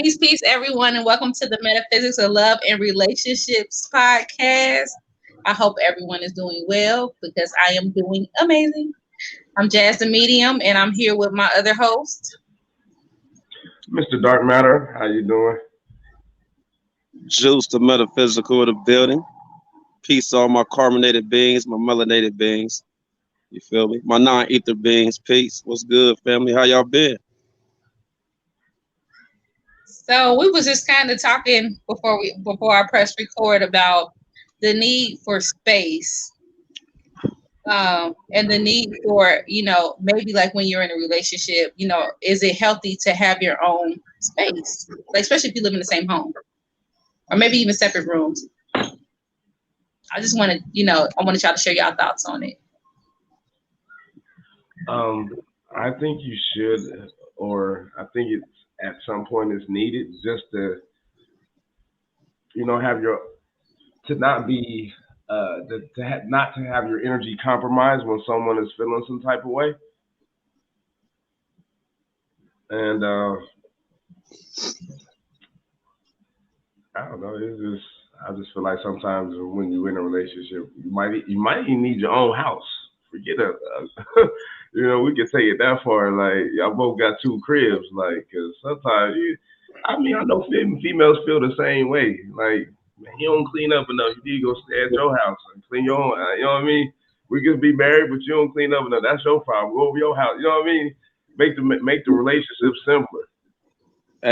Peace, everyone, and welcome to the Metaphysics of Love and Relationships podcast. I hope everyone is doing well because I am doing amazing. I'm Jazz the Medium, and I'm here with my other host, Mr. Dark Matter. How you doing? Juice, the metaphysical of the building. Peace to all my carbonated beings, my melanated beings. You feel me? My non-ether beings. Peace. What's good, family? How y'all been? So we was just kind of talking before I pressed record about the need for space, and the need for maybe like when you're in a relationship, is it healthy to have your own space, like especially if you live in the same home or maybe even separate rooms. I just wanted I wanted y'all to share y'all thoughts on it. I think you should, or I think it's at some point it's needed just to, have your to not be not to have your energy compromised when someone is feeling some type of way. And I don't know. I just feel like sometimes when you're in a relationship, you might even need your own house. Forget we can take it that far. Like y'all both got two cribs. Like, cause sometimes I know females feel the same way. Like, man, you don't clean up enough. You need to go stay at your house and clean your own. You know what I mean? We could be married, but you don't clean up enough. That's your problem. Go over your house. You know what I mean? Make the relationship simpler.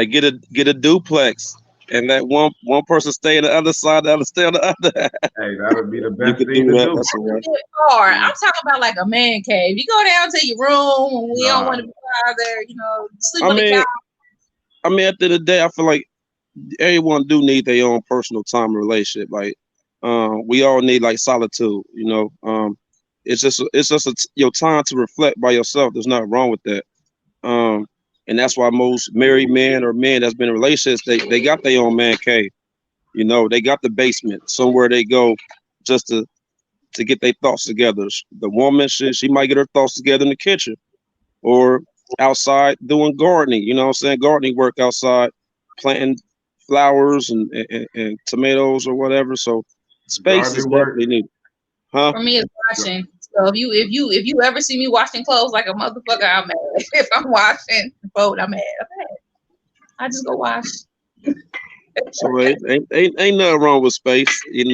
Get a duplex, and let one person stay on the other side, the other stay on the other. Hey, that would be the You best could thing do to that. do. That's all right. I'm talking about like a man cave. You go down to your room and we don't want to be bothered, sleep I on the mean, couch. at the end of the day, I feel like everyone do need their own personal time and relationship. Like, we all need like solitude. It's just your time to reflect by yourself. There's nothing wrong with that. And that's why most married men or men that's been in relationships, they got their own man cave. They got the basement somewhere they go just to get their thoughts together. The woman, she might get her thoughts together in the kitchen or outside doing gardening. You know what I'm saying? Gardening work outside, planting flowers and tomatoes or whatever. So space is Gardening work. definitely needed. Huh? For me, it's washing. So if you ever see me washing clothes like a motherfucker, I'm mad. If I'm washing the boat, I'm mad. I just go wash. So ain't nothing wrong with space. It is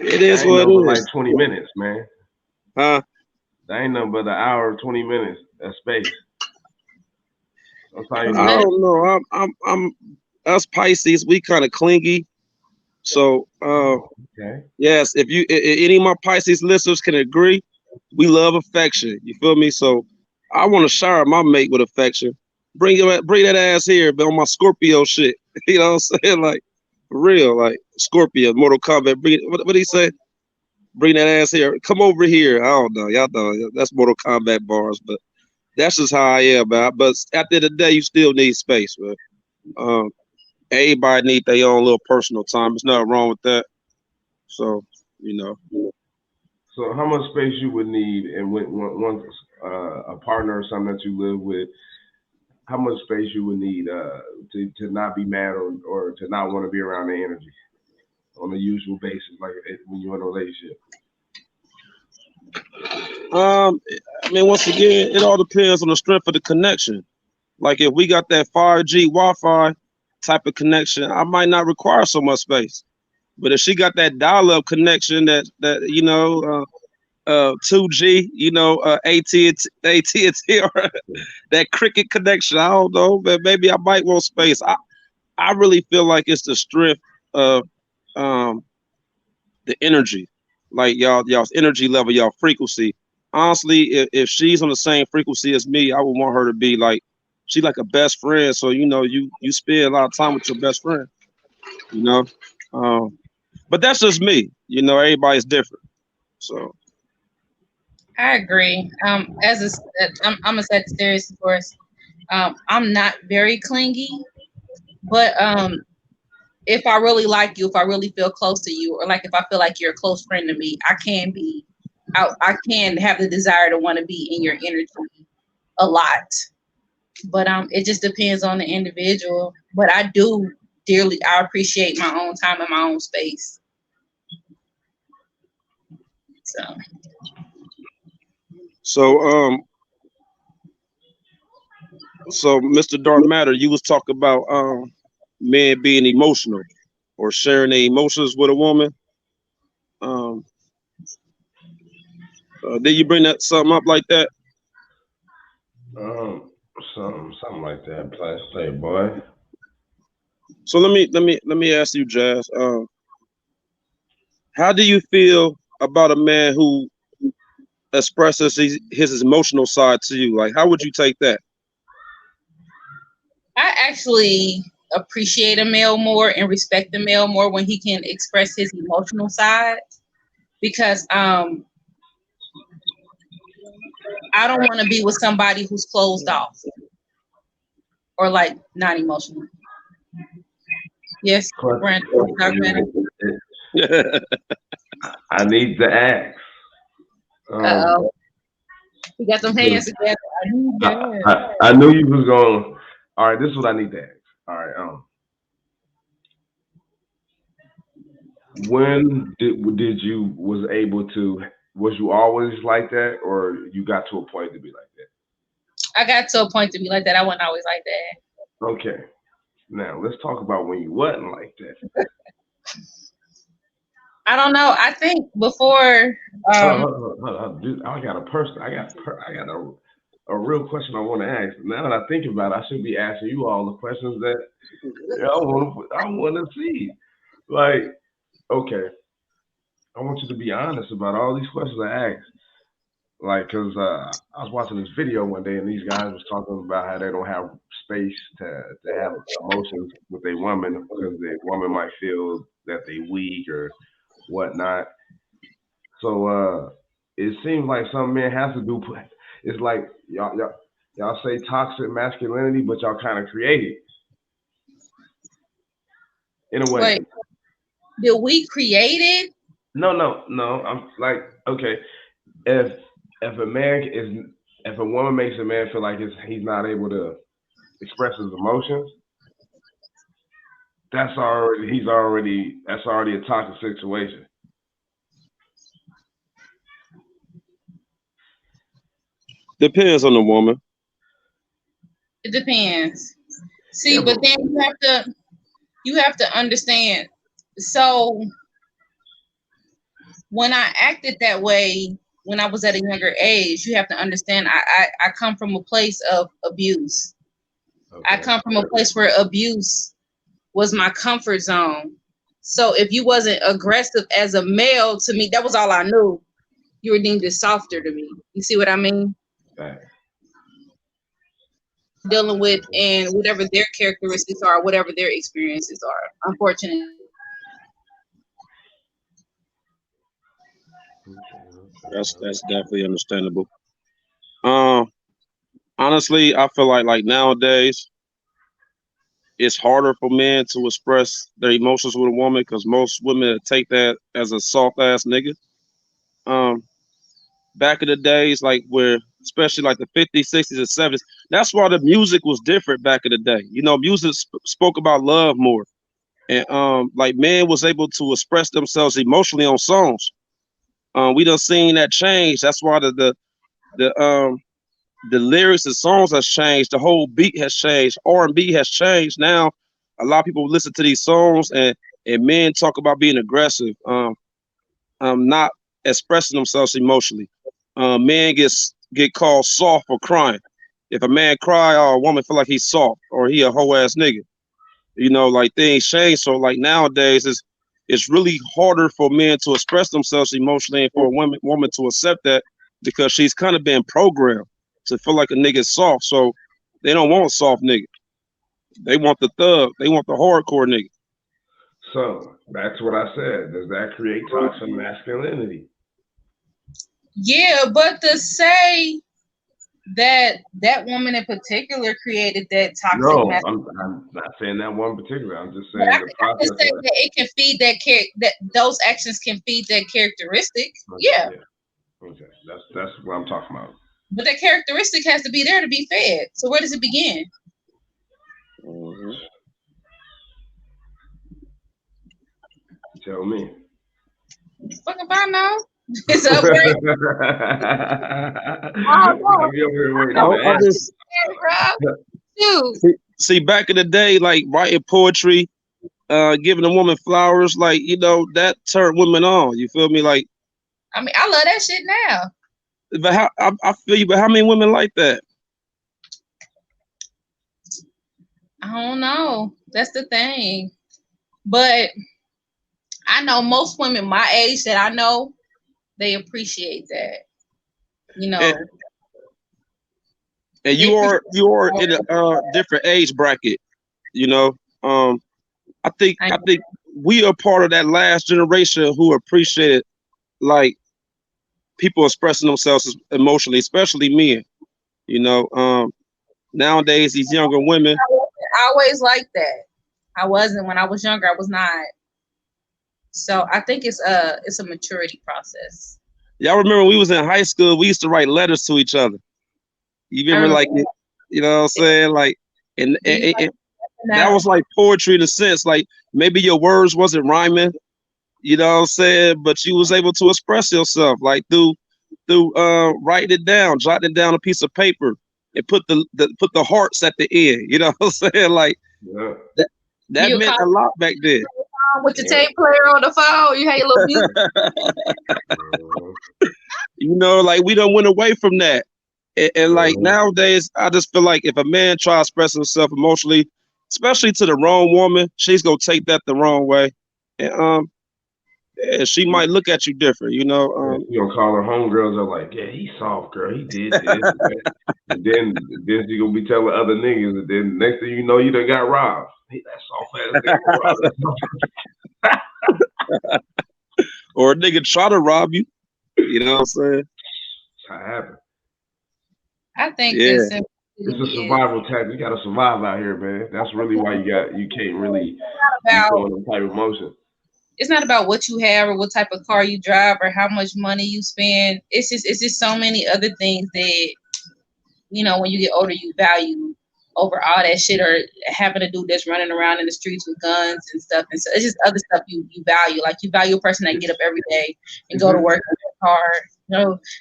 That ain't what nothing but it like is. 20 minutes, man. Huh? That ain't nothing but an hour, 20 minutes of space. Sometimes It's you I need better. it. don't know. I'm us Pisces. We kind of clingy. So Okay. yes, if any of my Pisces listeners can agree, we love affection. You feel me? So I want to shower my mate with affection. Bring that ass here, but on my Scorpio shit. You know what I'm saying? Like for real, like Scorpio, Mortal Kombat. What do he say? Bring that ass here. Come over here. I don't know. Y'all know that's Mortal Kombat bars, but that's just how I am, man. But at the end of the day, you still need space, man. Um, everybody need their own little personal time. There's nothing wrong with that. So, you know. So how much space you would need, and once a partner or something that you live with, how much space you would need to not be mad or to not want to be around the energy on a usual basis, like when you're in a relationship. Um, I mean, once again, it all depends on the strength of the connection. Like if we got that 5G Wi-Fi type of connection, I might not require so much space. But if she got that dial-up connection, that 2G, AT&T or that cricket connection, I don't know, but maybe I might want space. I really feel like it's the strength of um the energy, like y'all's energy level, y'all frequency. Honestly, if she's on the same frequency as me, I would want her to be like she like a best friend. So you spend a lot of time with your best friend. You know, um, but that's just me. Everybody's different. So I agree. I'm a Sagittarius, of course. I'm not very clingy, but if I really like you, if I really feel close to you, or like if I feel like you're a close friend to me, I can have the desire to want to be in your energy a lot. But it just depends on the individual. But I appreciate my own time and my own space. So so Mr. Dark Matter, you was talking about men being emotional or sharing their emotions with a woman. Um, did you bring that something up like that? Um, something like that. Playboy. So let me ask you, Jazz. How do you feel about a man who expresses his emotional side to you? Like, how would you take that? I actually appreciate a male more and respect the male more when he can express his emotional side, because I don't want to be with somebody who's closed off or like not emotional. Yes, Brent. I need to ask. Uh-oh. We got some hands together. I need that. I knew you was going. All right, this is what I need to ask. All right. When did you was able to? Was you always like that, or you got to a point to be like that? I got to a point to be like that. I wasn't always like that. Okay. Now let's talk about when you wasn't like that. I don't know. I think before. Dude, I got a real question I want to ask. Now that I think about it, I should be asking you all the questions that I want to see. Like, okay, I want you to be honest about all these questions I asked. Like, cause I was watching this video one day, and these guys was talking about how they don't have space to have emotions with a woman because the woman might feel that they weak or whatnot. So it seems like some men have to do. It's like y'all say toxic masculinity, but y'all kind of create it in a way. Wait, did we create it? No. I'm like, okay, if if a man is if a woman makes a man feel like he's not able to express his emotions, that's already a toxic situation. Depends on the woman. It depends. Yeah, See, but but then you have to understand. So when I acted that way when I was at a younger age, you have to understand I come from a place of abuse. I okay. come from a place where abuse was my comfort zone. So if you wasn't aggressive as a male to me, that was all I knew. You were deemed as softer to me. You see what I mean? Right. Dealing with and whatever their characteristics are, whatever their experiences are. Unfortunately. That's definitely understandable. Um, Honestly, I feel like nowadays it's harder for men to express their emotions with a woman because most women take that as a soft ass nigga. Um, Back in the days, like where especially like the 50s, 60s, and 70s, that's why the music was different back in the day. You know, music spoke about love more, and like men was able to express themselves emotionally on songs. We done seen that change. That's why the the lyrics and songs has changed. The whole beat has changed. R&B has changed. Now, a lot of people listen to these songs and men talk about being aggressive, not expressing themselves emotionally. Men get called soft for crying. If a man cry or a woman feel like he's soft or he a hoe ass nigga, you know, like things change. So like nowadays, it's really harder for men to express themselves emotionally and for a woman to accept that because she's kind of been programmed to feel like a nigga is soft. So they don't want a soft nigga. They want the thug. They want the hardcore nigga. So that's what I said. Does that create toxic masculinity? Yeah, but to say that that woman in particular created that toxic No, masculinity. I'm not saying that one particular. I'm just But saying the I can process say of that it can feed that those actions can feed that characteristic. okay, Yeah. yeah. Okay. That's what I'm talking about. But that characteristic has to be there to be fed. So where does it begin? Mm-hmm. Tell me. Fuck if I know. It's upgrade. I just see back in the day, like writing poetry, giving a woman flowers, like that turned women on. You feel me? Like, I mean, I love that shit now. But how I feel you, but how many women like that? I don't know. That's the thing. But I know most women my age that I know, they appreciate that. And you are in a different age bracket. I think we are part of that last generation who appreciated like people expressing themselves emotionally, especially men. Nowadays these younger women. I always liked that. I wasn't when I was younger. I was not. So I think it's a maturity process. Y'all remember when we was in high school, we used to write letters to each other. You remember like it, you know what I'm saying? Like and that was like poetry in a sense. Like maybe your words wasn't rhyming, you know what I'm saying, but you was able to express yourself like through writing it down, jotting it down on a piece of paper and put the hearts at the end, you know what I'm saying? Like that meant a lot back then. With the tape player on the phone, you had your little music. Like we don't went away from that. And like nowadays, I just feel like if a man tries to express himself emotionally, especially to the wrong woman, she's gonna take that the wrong way, and she might look at you different. You gonna call her homegirls are like, yeah, he's soft, girl. He did this, and then she gonna be telling other niggas, and then next thing you know, you done got robbed. Hey, that soft ass nigga. Or a nigga try to rob you. You know what I'm saying? That's how it happened. I think it's a survival tactic. You gotta survive out here, man. That's really why you can't really show them type of emotion. It's not about what you have or what type of car you drive or how much money you spend. It's just so many other things that when you get older you value over all that shit, or having a dude that's running around in the streets with guns and stuff. And so it's just other stuff you value. Like you value a person that get up every day and go to work in their car.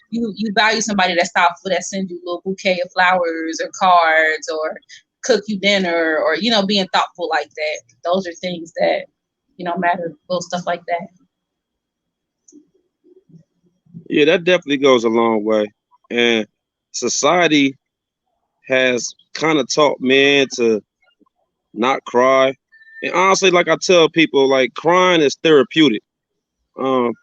You value somebody that's thoughtful, that sends you a little bouquet of flowers or cards or cook you dinner or, being thoughtful like that. Those are things that, matter, little stuff like that. Yeah, that definitely goes a long way. And society has kind of taught men to not cry. And honestly, like I tell people, like crying is therapeutic. When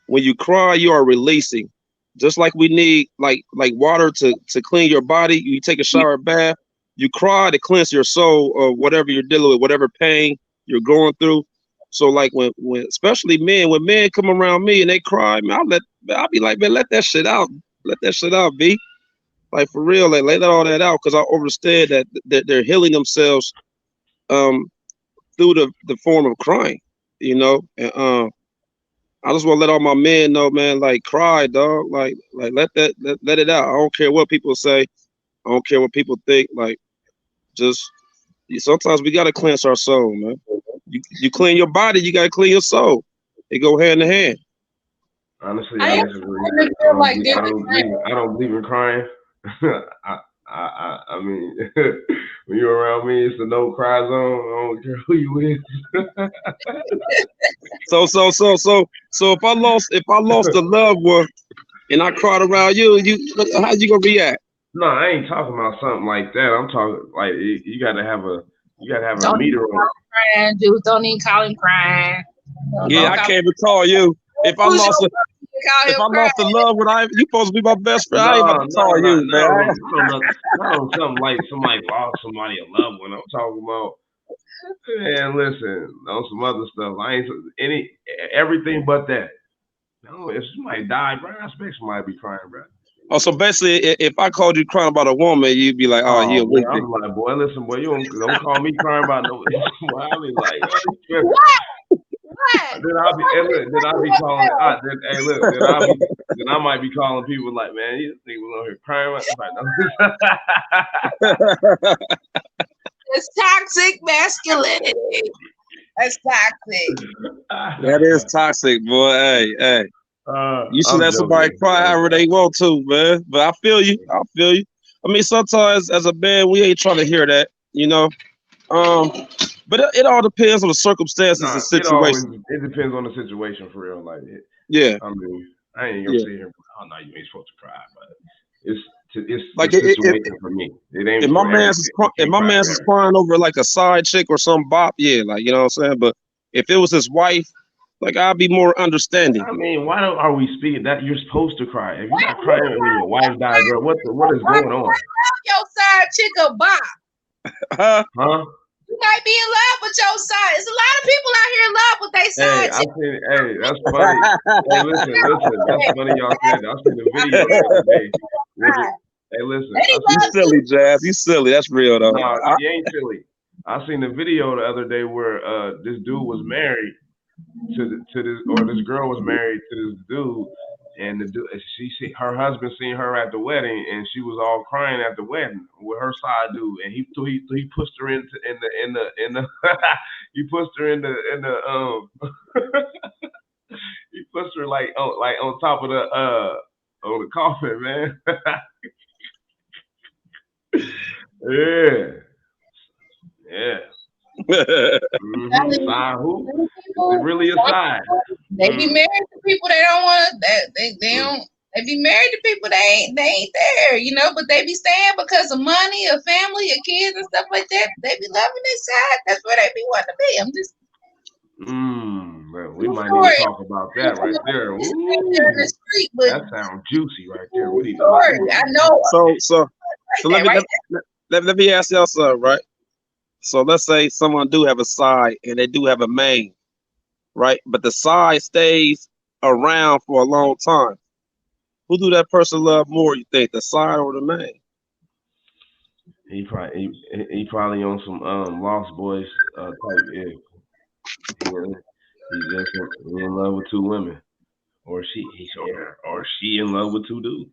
you cry, you are releasing. Just like we need like water to clean your body, you take a shower, bath, you cry to cleanse your soul or whatever you're dealing with, whatever pain you're going through. So like when especially men, when men come around me and they cry, man, I'll be like, man, let that shit out. Let that shit out, B. Like for real, like lay all that out, because I understand that they're healing themselves through the form of crying, And I just want to let all my men know, man, like cry, dog. Like let it out. I don't care what people say. I don't care what people think. Like just sometimes we gotta cleanse our soul, man. You clean your body, you gotta clean your soul. They go hand in hand. Honestly, I don't believe in crying. I mean, when you're around me, it's a no cry zone. I don't care who you is. So if I lost a loved one and I cried around you, how you gonna react? No, I ain't talking about something like that. I'm talking like you gotta have a meter on. Crying, dude, don't even call him crying. Yeah, I can't recall you. If I lost a love one, you supposed to be my best friend. I ain't about to call you, man. Not on something like somebody lost somebody a loved one. I'm talking about, man, listen, on some other stuff. I ain't everything but that. No, if somebody died, bro, I expect somebody to be crying, bro. Oh, so basically, if I called you crying about a woman, you'd be like, "Oh, yeah." I'm like, boy, listen, boy, you don't call me crying about no. Boy, I be like, what? Then I'll be calling. Then I'll be then I might be calling people like, man, you think we're on here crying? It's toxic masculinity. That's toxic. That is toxic, boy. Hey. You should let somebody cry however they want to, man. But I feel you. I mean, sometimes as a man, we ain't trying to hear that, you know. But it all depends on the circumstances and situation. It depends on the situation for real. Like, yeah. I mean, I ain't gonna sit here. Oh no, you ain't supposed to cry, but it's like the situation for me. It ain't. If my man's is crying over like a side chick or some bop, yeah, like you know what I'm saying. But if it was his wife, like I'd be more understanding. I mean, why are we speaking that you're supposed to cry? If you're not crying when your wife died, bro, what is going on? Your side chick a bop. Huh? You might be in love with your side. There's a lot of people out here in love with their side chick. Hey, that's funny. Hey, listen, that's funny y'all said that. I seen the video the other day. Hey, listen. You silly, Jazz. You silly. That's real though. No, you ain't silly. I seen the video the other day where this dude was married to this, or this girl was married to this dude, and the dude, her husband seen her at the wedding, and she was all crying at the wedding with her side dude, and he pushed her in the he pushed her in the he pushed her like on top of the on the coffin, man. Yeah. Side who? Is it really a side? They be married to people they don't want. They don't. They be married to people they ain't there, you know. But they be staying because of money, or family, or kids and stuff like that. They be loving their side. That's where they be wanting to be. I'm just. Well, we might need to talk about that right there. Ooh, the street, but that sounds juicy right there. What do you I know. So let me ask y'all something, right? So let's say someone do have a side and they do have a main, right? But the side stays around for a long time. Who do that person love more, you think, the side or the main? He probably on some Lost Boys type. Yeah. He's just in love with two women, or she in love with two dudes.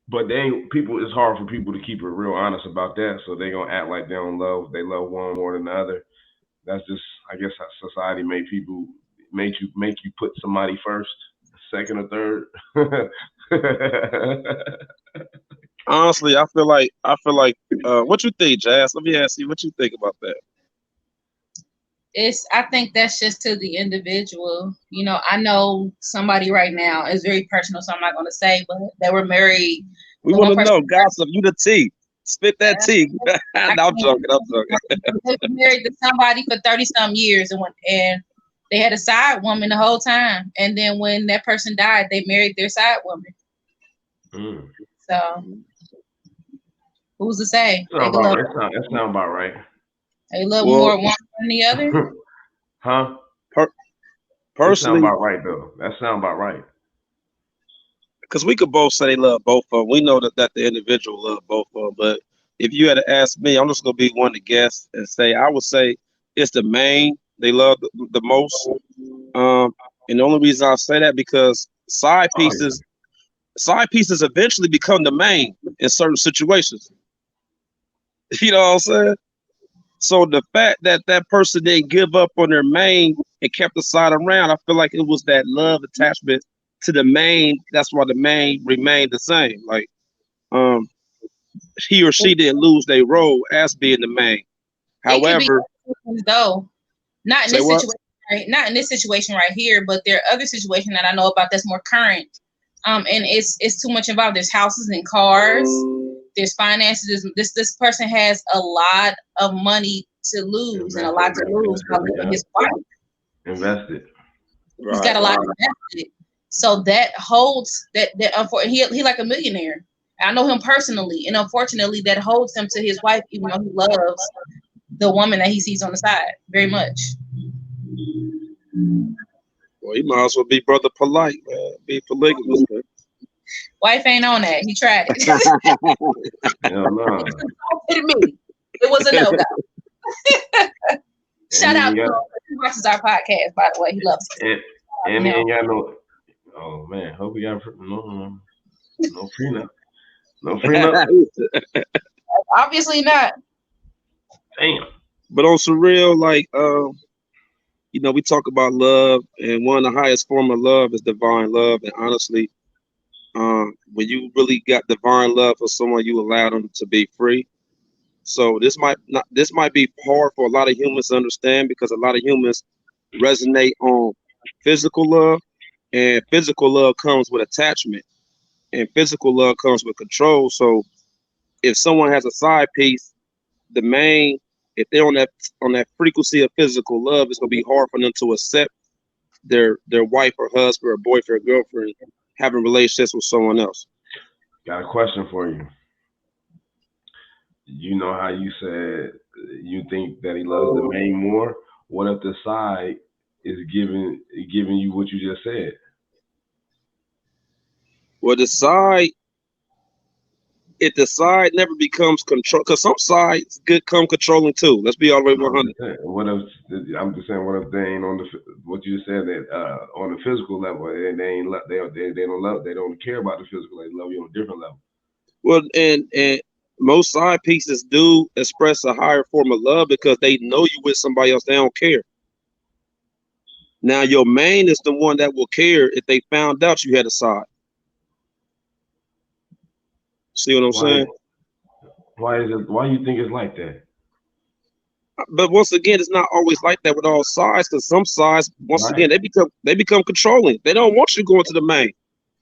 But it's hard for people to keep it real honest about that, so they gonna act like they love one more than the other. That's just, I guess, how society make you put somebody first, second, or third. Honestly, I feel like what you think, Jazz? Let me ask you what you think about that. I think that's just to the individual. You know, I know somebody right now, it's very personal, so I'm not going to say, but they were married. We want to know, gossip, you the tea. Spit that tea. No, I'm joking. They were married to somebody for 30-some years, and they had a side woman the whole time. And then when that person died, they married their side woman. So, who's to say? That sounds about right. They love more one than the other? Huh? Personally, that sound about right, though. That sound about right. Because we could both say they love both of them. We know that the individual love both of them. But if you had to ask me, I'm just going to be one to guess and say, I would say it's the main they love the most. And the only reason I say that because side pieces eventually become the main in certain situations. You know what I'm saying? So the fact that that person didn't give up on their main and kept the side around, I feel like it was that love attachment to the main. That's why the main remained the same. Like, he or she didn't lose their role as being the main. However, though, not in this situation, right? Not in this situation right here, but there are other situations that I know about that's more current. And it's too much involved. There's houses and cars. There's finances. This person has a lot of money to lose and a lot to lose by leaving his wife. Invested. He's got a lot invested. So that holds that he like a millionaire. I know him personally, and unfortunately, that holds him to his wife, even though he loves the woman that he sees on the side very much. Well, he might as well be brother polite, man. Be polygamous, man. Wife ain't on that. He tried it. No. It was a no-go. Shout out to him. He watches our podcast, by the way. He loves it. And he ain't got no. Oh man, hope we got no prenup. No prenup. Obviously not. Damn. But on some real, like, we talk about love, and one of the highest form of love is divine love. And honestly, when you really got divine love for someone, you allow them to be free. So this might be hard for a lot of humans to understand because a lot of humans resonate on physical love, and physical love comes with attachment, and physical love comes with control. So if someone has a side piece, the main if they're on that frequency of physical love, it's gonna be hard for them to accept their wife or husband or boyfriend or girlfriend having relationships with someone else. Got a question for you. You know how you said you think that he loves the main more? What if the side is giving you what you just said? Well, if the side never becomes control, because some sides get come controlling too. Let's be all the way No, I'm 100. just saying. What if I'm just saying? What if they ain't on the what you said that on the physical level and they ain't they don't love they don't care about the physical. They love you on a different level. Well, and most side pieces do express a higher form of love because they know you with somebody else. They don't care. Now your main is the one that will care if they found out you had a side. See what I'm Why? saying? Why is it? Why you think it's like that? But once again, it's not always like that with all sides, because some sides, once Right? again, they become controlling. They don't want you going to the main.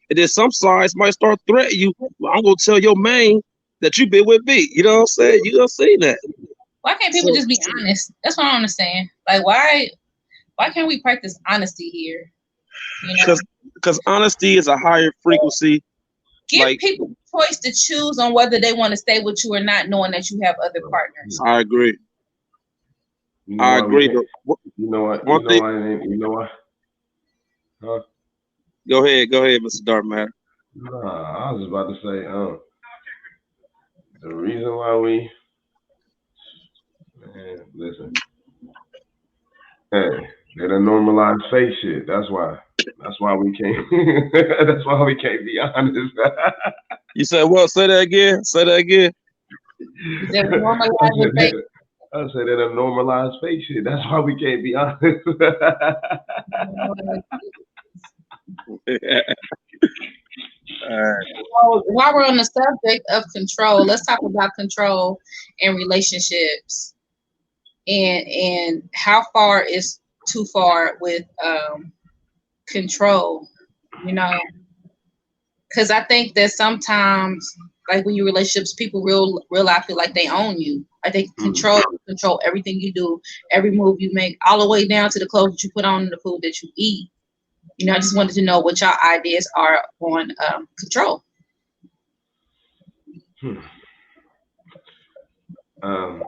And then some sides might start threatening you. Well, I'm gonna tell your main that you been with me. You know what I'm saying? You gonna see that. Why can't people So just be honest? That's what I don't understand. Like, why can't we practice honesty here? You know, because honesty is a higher frequency. give Like people the choice to choose on whether they want to stay with you or not, knowing that you have other partners. I agree. You know I why we agree. can't? But You know what? one You know thing, why? You know why? Huh? go ahead, Mr. Dartmatter. Nah, I was about to say, the reason why we, man, listen, hey, they done normalized fake shit. That's why. That's why we can't. That's why we can't be honest. You said what? Say that again. Say that again. Is there a I normalizing said fake? that. I said they done normalized fake shit. That's why we can't be honest. So while we're on the subject of control, let's talk about control in relationships and how far is too far with control. You know, because I think that sometimes, like when you relationships, people realize feel like they own you. I think Mm. control everything you do, every move you make, all the way down to the clothes that you put on and the food that you eat. You know, I just wanted to know what your ideas are on control. Hmm. Um,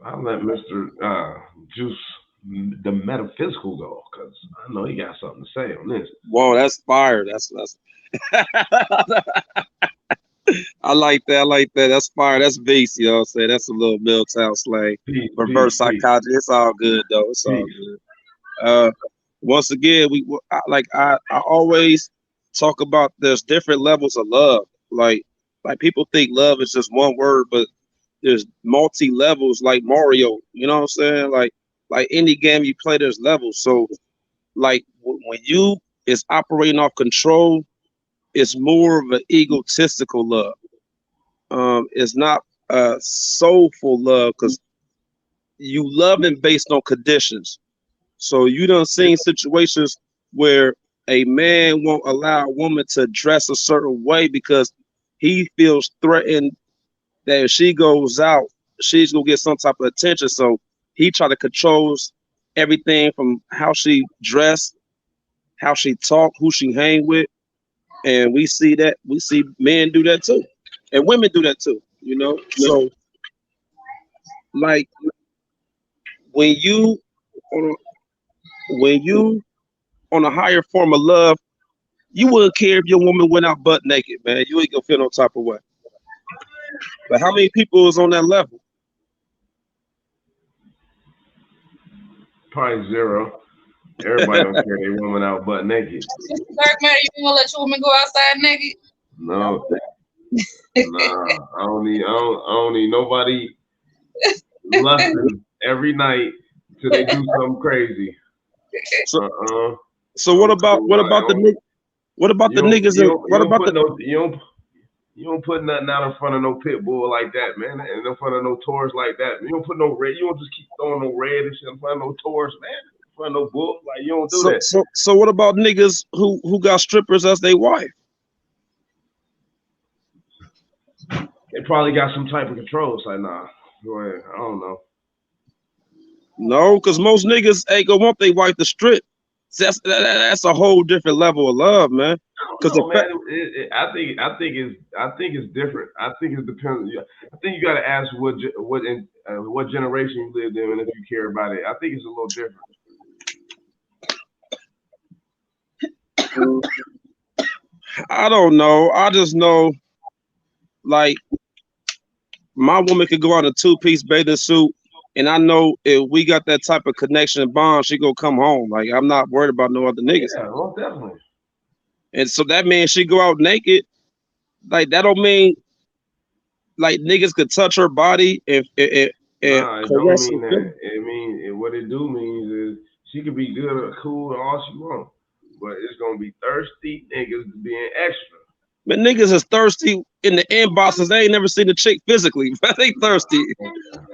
I'll let Mr. Juice the metaphysical go because I know he got something to say on this. Whoa, that's fire. That's I like that. I like that. That's fire. That's beast. You know what I'm saying? That's a little Milltown slang. Peace, peace, Reverse peace, psychology. It's all good though. It's all peace. good. Once again, I always talk about there's different levels of love. Like people think love is just one word, but there's multi levels like Mario. You know what I'm saying? Like any game you play, there's levels. So like when you is operating off control, it's more of an egotistical love. It's not soulful love because you loving based on conditions. So you done seen situations where a man won't allow a woman to dress a certain way because he feels threatened that if she goes out, she's gonna get some type of attention. So he try to control everything from how she dress, how she talk, who she hang with, and we see that we see men do that too, and women do that too. You know, so like when you on when you on a higher form of love, you wouldn't care if your woman went out butt naked, man. You ain't gonna feel no type of way. But how many people is on that level? Probably zero. Everybody don't care their woman out butt naked. Dark matter, you ain't gonna let your woman go outside naked? No, nah. I don't need nobody lusting every night till they do something crazy. So Uh-uh. so what I'm about cool. what about the what about the niggas You that don't, you what don't about put the no you don't put nothing out in front of no pit bull like that, man, and in front of no Taurus like that. You don't put no red. You don't just keep throwing no red and shit in front of no Taurus, man. In front of no bull, like you don't do that. so what about niggas who got strippers as they wife? They probably got some type of control. It's like, nah, go ahead. I don't know. No, because most niggas ain't gonna want they wife to strip. See, that's a whole different level of love, man. I don't Because the know, man. fact, I think it's different. I think it depends. I think you got to ask what generation you lived in and if you care about it. I think it's a little different. I don't know. I just know, like, my woman could go out in a two-piece bathing suit, and I know if we got that type of connection and bond, she gonna come home. Like, I'm not worried about no other niggas. Yeah, well, definitely. And so that means she go out naked. Like, that don't mean like niggas could touch her body and Nah, it don't caress mean her that. feelings. What it do means is she could be good or cool or all she want, but it's gonna be thirsty niggas being extra. But niggas is thirsty in the inboxes. They ain't never seen a chick physically, but they thirsty. Okay.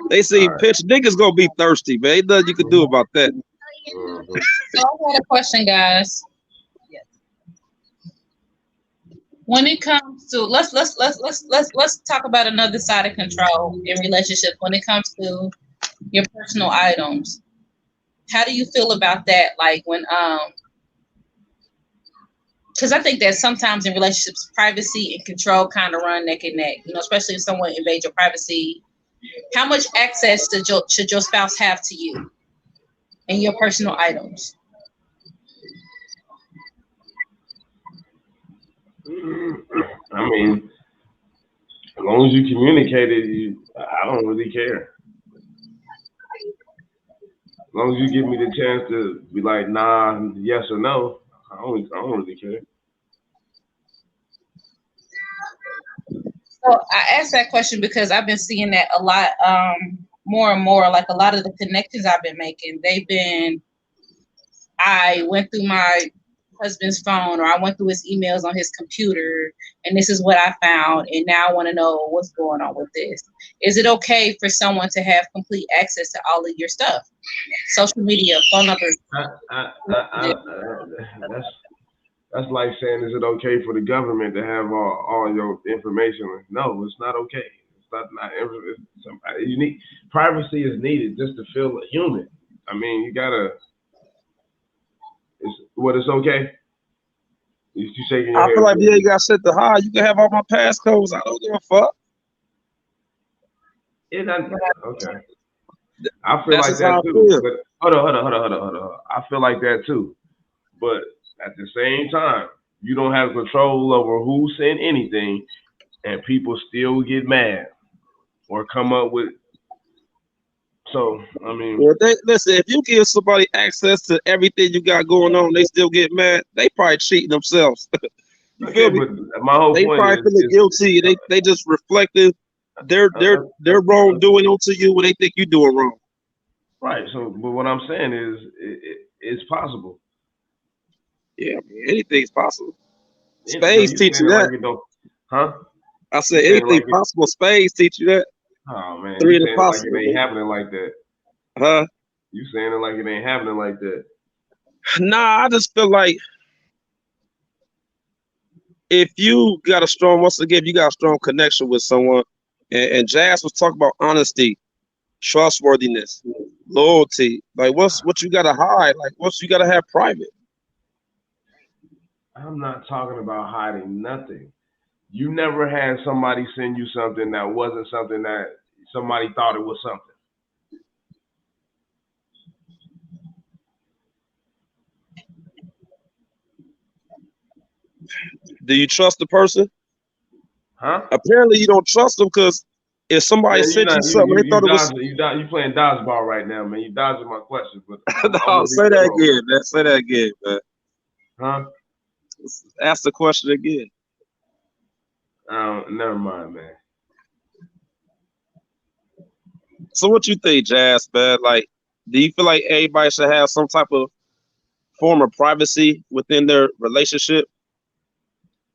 They see All right. pitch. Niggas gonna be thirsty, man. Ain't nothing you can do about that. Mhm. So I got a question, guys. When it comes to let's talk about another side of control in relationships. When it comes to your personal items, how do you feel about that? Like when because I think that sometimes in relationships, privacy and control kind of run neck and neck. You know, especially if someone invades your privacy. How much access should your spouse have to you and your personal items? I mean, as long as you communicate it, I don't really care. As long as you give me the chance to be like, nah, yes or no, I don't really care. So I asked that question because I've been seeing that a lot, more and more. Like a lot of the connections I've been making, I went through my husband's phone or I went through his emails on his computer and this is what I found and now I want to know what's going on with this. Is it okay for someone to have complete access to all of your stuff? Social media, phone numbers. That's like saying, is it okay for the government to have all your information? No, it's not okay. It's not you need privacy is needed just to feel human. I mean, you gotta. It's okay. You shaking your I feel head. like you ain't got shit to hide. You can have all my passcodes. I don't give a fuck. Okay. I feel That's like just how that I too. feel. But hold on. I feel like that too. But at the same time, you don't have control over who sent anything, and people still get mad or come up with. So I mean, Well, listen. If you give somebody access to everything you got going on, they still get mad. They probably cheating themselves. You okay, feel me? but my whole They point probably feeling is guilty. They just reflecting their wrongdoing onto you when they think you doing wrong. right. So, but what I'm saying is, it's possible. Yeah, man, anything's possible. So Spades you teach saying you it that. like it don't, huh? I You said saying it anything like it? possible. Spades teach you that. Oh man, you Three and saying it like it impossible, ain't happening like that. huh? You saying it like it ain't happening like that. Nah, I just feel like if you got a strong, once again, if you got a strong connection with someone, and Jazz was talking about honesty, trustworthiness, loyalty. Like, what you gotta hide? Like, what's you gotta have private? I'm not talking about hiding nothing. You never had somebody send you something that wasn't something that somebody thought it was something. Do you trust the person? Huh? Apparently, you don't trust them because if somebody Man, sent you something, they thought it was. you playing dodgeball right now, man. You dodging my question, but I'm No, gonna say leave it that alone. again, man. Say that again, man. Huh? Ask the question again. Never mind, man. So what you think, Jazz, man? Like, do you feel like everybody should have some type of form of privacy within their relationship?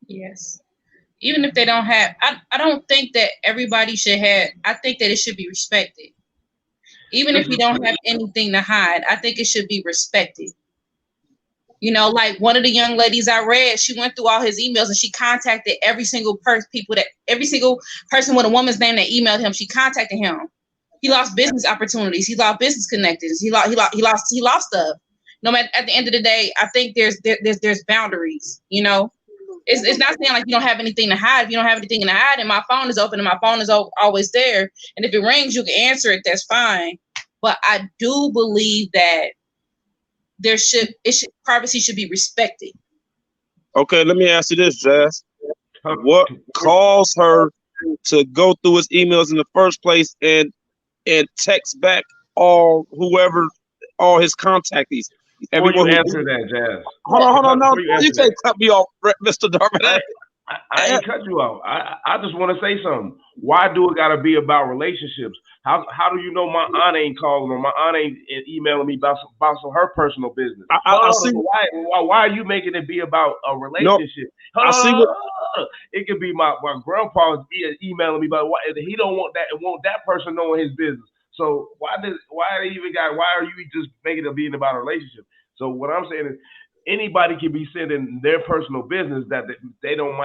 Yes. Even if they don't have, I don't think that everybody should have. I think that it should be respected. Even if you don't have anything to hide, I think it should be respected. You know, like one of the young ladies I read, she went through all his emails and she contacted every single every single person with a woman's name that emailed him. She contacted him. He lost business opportunities. He lost business connections. He lost stuff. No matter, at the end of the day, I think there's boundaries. You know, it's not saying like you don't have anything to hide. If you don't have anything to hide, and my phone is open and my phone is always there, and if it rings, you can answer it. That's fine. But I do believe that privacy should be respected. Okay, let me ask you this, Jazz. What caused her to go through his emails in the first place and text back all his contactees? Before you Everyone who answer that, Jazz. hold on, no, you can't that. cut me off, Mr. Darvin. I ain't cut you off. I just want to say something. Why do it got to be about relationships? How do you know my aunt ain't calling or my aunt ain't emailing me about some her personal business? I see. Why are you making it be about a relationship? No, I see what. It could be my grandpa emailing me, but he don't want that person knowing his business. So why are you just making it being about a relationship? So what I'm saying is, anybody can be sending their personal business that they not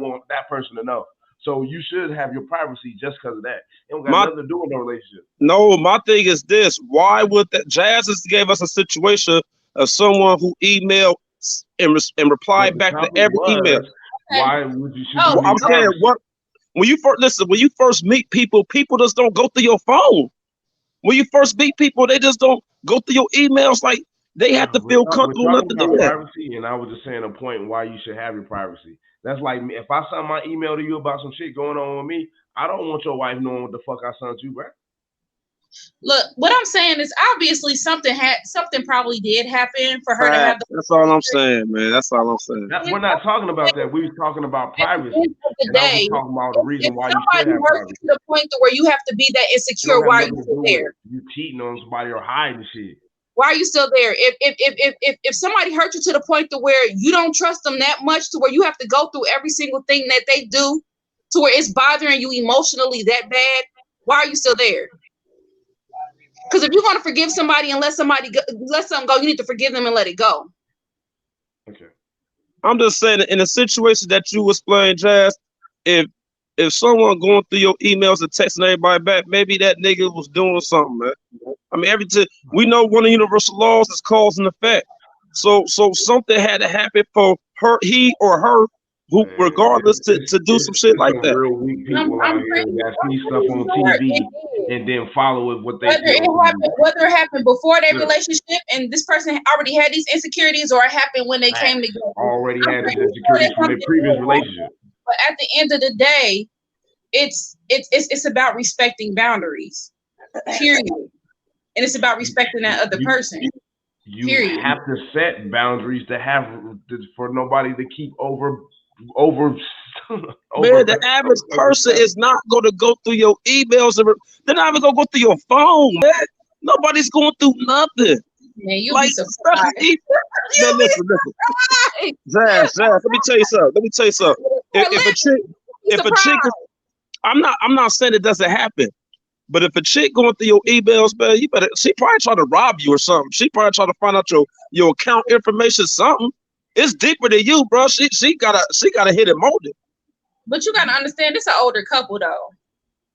want that person to know. So you should have your privacy just because of that. It don't got nothing to do with no relationship. No, my thing is this: why would that? Jazz just gave us a situation of someone who emailed and replied back to every email. Why would you? I'm saying what? When you first meet people just don't go through your phone. When you first meet people, they just don't go through your emails. Like they have to feel comfortable enough to do that. Privacy, and I was just saying a point why you should have your privacy. That's like if I send my email to you about some shit going on with me, I don't want your wife knowing what the fuck I sent you, bro. Look, what I'm saying is obviously something probably did happen for her to have. That's all I'm saying, man. That's all I'm saying. We're not talking about that. We were talking about privacy. At the end of the day, talking about the reason why you should have privacy. To the point to where you have to be that insecure, why are you still there? You cheating on somebody or hiding shit. Why are you still there? If somebody hurt you to the point to where you don't trust them that much to where you have to go through every single thing that they do to where it's bothering you emotionally that bad, why are you still there? Because if you're going to forgive somebody and let something go, you need to forgive them and let it go. Okay. I'm just saying, in a situation that you was playing, Jazz, if someone going through your emails and texting everybody back, maybe that nigga was doing something, man. I mean, we know one of the universal laws is cause and effect. So something had to happen for he or her, who regardless to do some shit like that. Real weak people out here that see stuff on TV and then follow it what they whether it happened before their relationship and this person already had these insecurities, or it happened when they came together. Already had these insecurities from their previous relationship. But at the end of the day, it's about respecting boundaries. Period. And it's about respecting that other person. You have to set boundaries for nobody to keep over. Man, the average person is not going to go through your emails. They're not even going to go through your phone, man. Nobody's going through nothing. Man, you'll be surprised. Man, listen. Zaz, let me tell you something. If a chick, I'm not saying it doesn't happen. But if a chick going through your emails, man, she probably trying to rob you or something. She probably trying to find out your account information, something. It's deeper than you, bro. She gotta hit it molded. But you gotta understand, this is an older couple though.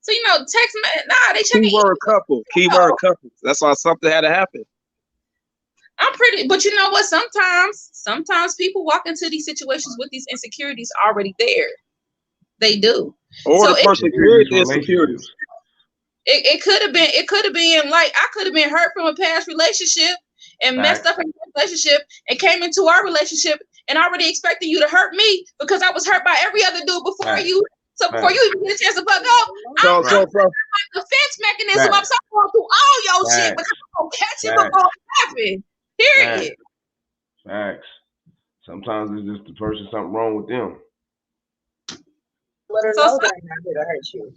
So text me. Nah, they checking. Keyword couple. That's why something had to happen. But you know what? Sometimes people walk into these situations with these insecurities already there. They do. Or the person created the insecurities. It could have been like I could have been hurt from a past relationship and messed up in a relationship and came into our relationship and already expecting you to hurt me because I was hurt by every other dude before you. So before you even get a chance to buck up, I'm So defense mechanism. I'm going through all your shit because I'm gonna catch it before it happens. Period. Facts. Sometimes it's just the person, something wrong with them. Let her know that I'm not here to hurt you.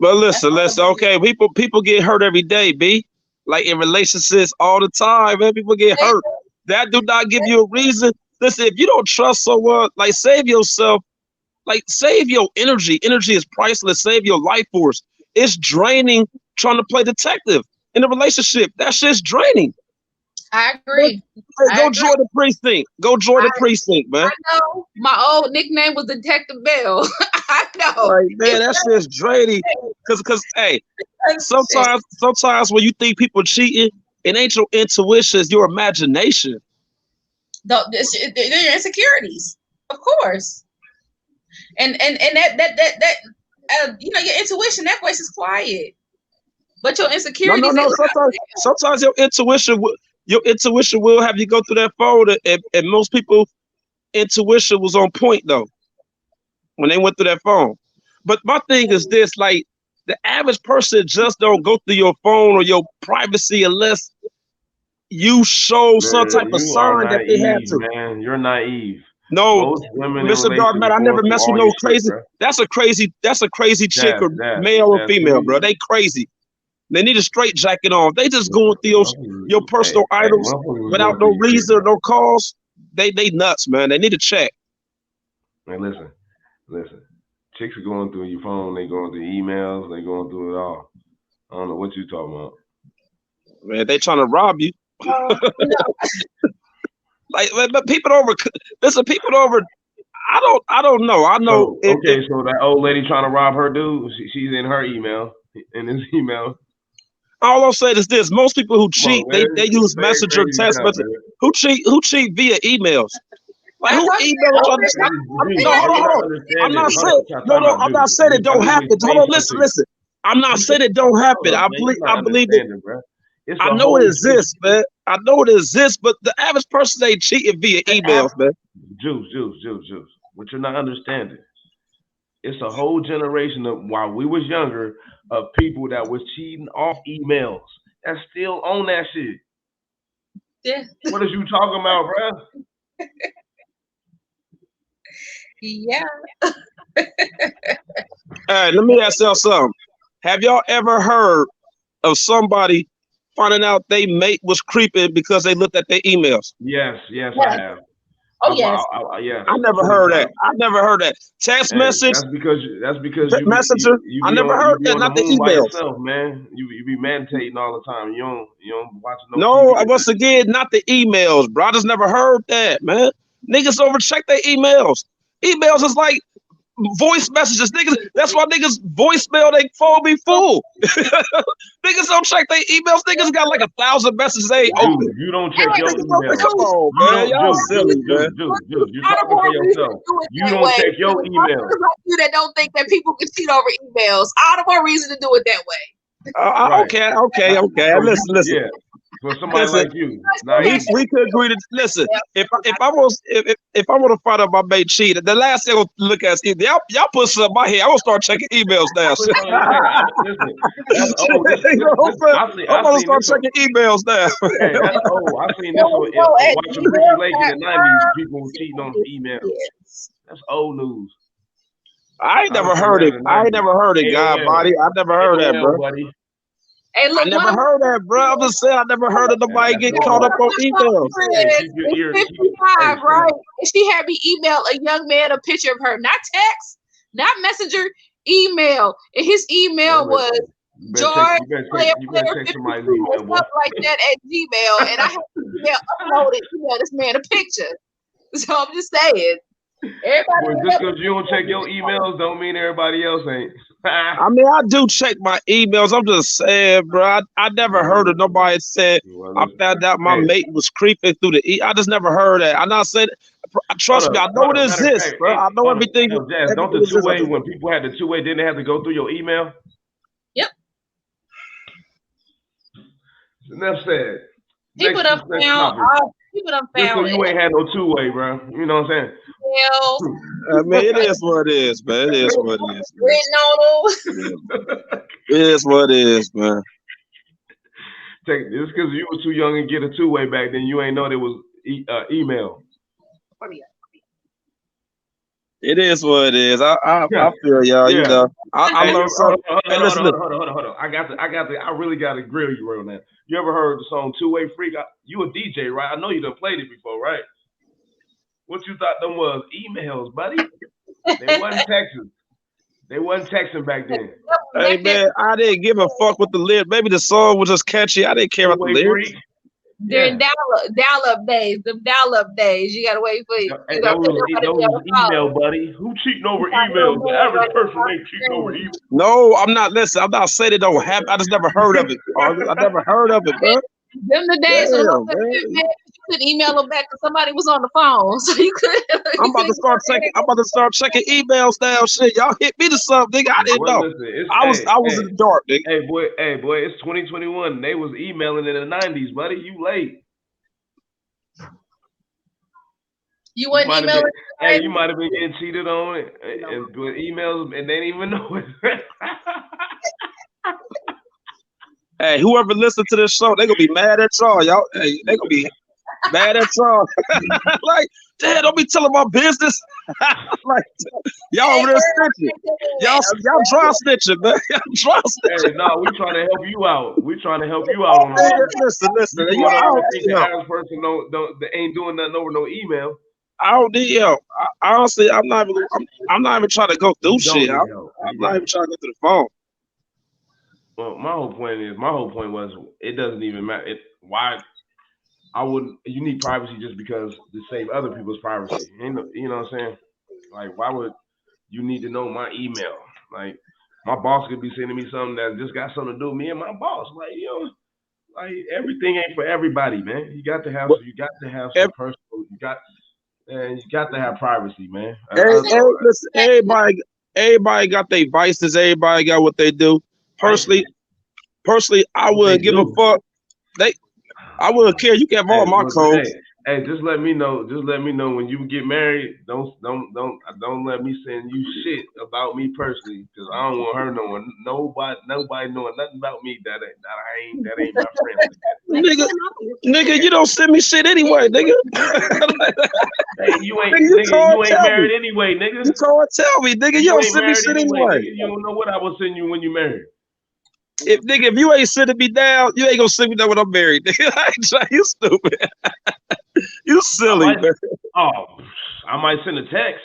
But listen. Okay, people get hurt every day, B. Like in relationships all the time, man. People get hurt. That do not give you a reason. Listen, if you don't trust someone, like save yourself. Like save your energy. Energy is priceless. Save your life force. It's draining trying to play detective in a relationship. That shit's draining. I agree. Go join the precinct. Go join the precinct, man. I know. My old nickname was Detective Bell. I know. Like, man, that shit's draining. Cause hey, sometimes when you think people cheating, it ain't your intuition, it's your imagination. They're your insecurities, of course. And that your intuition, that voice is quiet, but your insecurities. No. Sometimes your intuition will have you go through that phone, and most people intuition was on point though when they went through that phone. But my thing is this: like the average person just don't go through your phone or your privacy unless you show some type of sign that they have to. Man, you're naive. No, Mr. Dark Matter, I never mess with no crazy. That's a crazy chick or male or female, bro. They crazy. They need a straight jacket on. They just going through your personal items without no reason or no cause. They nuts, man. They need to check. Man, listen. Chicks are going through your phone. They going through emails. They going through it all. I don't know what you talking about. Man, they trying to rob you. Like, but people over. Listen, people over. I don't know. I know. So that old lady trying to rob her dude. She's in her email. In his email. All I'll say is this: most people who cheat, they use messenger, text message. Who cheat via emails? Like who emails? Hold on. I'm not saying I'm not saying it don't happen. Hold on, listen. I'm not saying it don't happen. I believe it. I know it exists, man. I know it exists, but the average person ain't cheating via emails, man. Juice. What you're not understanding. It's a whole generation of, while we was younger, of people that was cheating off emails. That's still on that shit. Yeah. What is you talking about, bro? Yeah. All right, let me ask y'all something. Have y'all ever heard of somebody finding out they mate was creeping because they looked at their emails? Yes, I have. Oh yes. I never heard that. Text message. That's because you messenger. I never heard that. Not the emails, yourself, man. You be meditating all the time. You don't watch no. Once again, not the emails, bro. I just never heard that, man. Niggas overcheck their emails. Emails is like voice messages, niggas. That's why niggas voicemail they phone be full. Niggas don't check their emails. Niggas got like 1,000 messages. Hey, you don't check your emails. Come on, man. Y'all silly, man. You talking for yourself. You don't check your emails. You that don't think that people can cheat over emails. All the more reason to do it that way. Okay. Listen. Yeah. For somebody like you, we could agree to listen. If I want to find out my mate cheated, the last thing I'll look at is y'all put something in my head. I'm gonna start checking emails now. I'm gonna start checking emails now. Hey, that's old. I seen this on watching Ricky Lake in the '90s. People cheating on emails. That's old news. I ain't never heard it. God body. I never heard that, bro. Buddy. Hey, look, I never heard that, bro. I'm just saying I never heard of nobody get caught up on emails. It's 55, right? And she had me email a young man a picture of her, not text, not messenger, email. And his email was George player 52 something like that at Gmail. And I had to email this man a picture. So I'm just saying. Just because you don't check your emails don't mean everybody else ain't. I mean, I do check my emails. I'm just saying, bro. I never heard of nobody said I found out my mate was creeping through the I just never heard that. I'm not saying. Trust me, I know it exists, bro. I know everything. Jazz, don't the two-way, when people had the two-way, didn't they have to go through your email? Yep. Enough said. People have found People done Just so found you ain't had no two-way, bro. You know what I'm saying? hell I mean, it is what it is, man. It is what it is. Man. written on It is what it is, man. Just because you was too young and get a two-way back then, you ain't know there was email. them. It is what it is. I feel y'all. You Yeah. know, I Hey, learned something. Hey, listen. hold on. I really got to grill you real now. You ever heard the song Two-Way Freak? You a DJ, right? I know you done played it before, right? What you thought them was? Emails, buddy. They wasn't texting. They wasn't texting back then. Hey man, I didn't give a fuck with the lyrics. Maybe the song was just catchy. I didn't care about the Two-Way lyrics. Freak. During dial-up days, you gotta wait for you. Hey, those was email, buddy. Who cheating over emails? The average person ain't cheating over email. No, I'm not. Listen, I'm not saying it don't happen. I just never heard of it. I never heard of it, bro. Them the days when Damn, you could email them back because somebody was on the phone, so you could. I'm about to start checking emails now. Shit, y'all hit me to something, nigga. I didn't know. Listen, I was in the dark, nigga. Hey boy, it's 2021. They was emailing in the 90s, buddy. You late. You wasn't emailing. Hey, you might have been getting cheated on and with emails, and they didn't even know it. Hey, whoever listened to this show, they gonna be mad at y'all. Y'all, hey, they gonna be mad at y'all. Like, damn, don't be telling my business. Like, y'all over there snitching. Y'all dry snitching, man. Y'all dry snitching. Hey, no, we trying to help you out. We trying to help you out on that. Listen. You want to think the average person they ain't doing nothing over no email. I don't need help. Honestly, I'm not even trying to go through shit. I'm not even trying to go through the phone. Well, my whole point was it doesn't even matter. Why I wouldn't. You need privacy just because to save other people's privacy. You know what I'm saying? Like, why would you need to know my email? Like, my boss could be sending me something that just got something to do with me and my boss. Like, like everything ain't for everybody, man. You got to have some personal. You got to have privacy, man. Listen, everybody got their vices. Everybody got what they do. Personally, I wouldn't give a fuck. I wouldn't care. You can have all my codes. Hey, just let me know. Just let me know when you get married. Don't let me send you shit about me personally, because I don't want her knowing nobody knowing nothing about me that ain't my friend. Nigga, you don't send me shit anyway, nigga. Hey, you ain't married anyway, nigga. You can't tell me, nigga. You don't send me shit anyway. Nigga, you don't know what I will send you when you married. If you ain't sending me down, you ain't gonna send me down when I'm married, nigga. You stupid. You silly, man. I might send a text.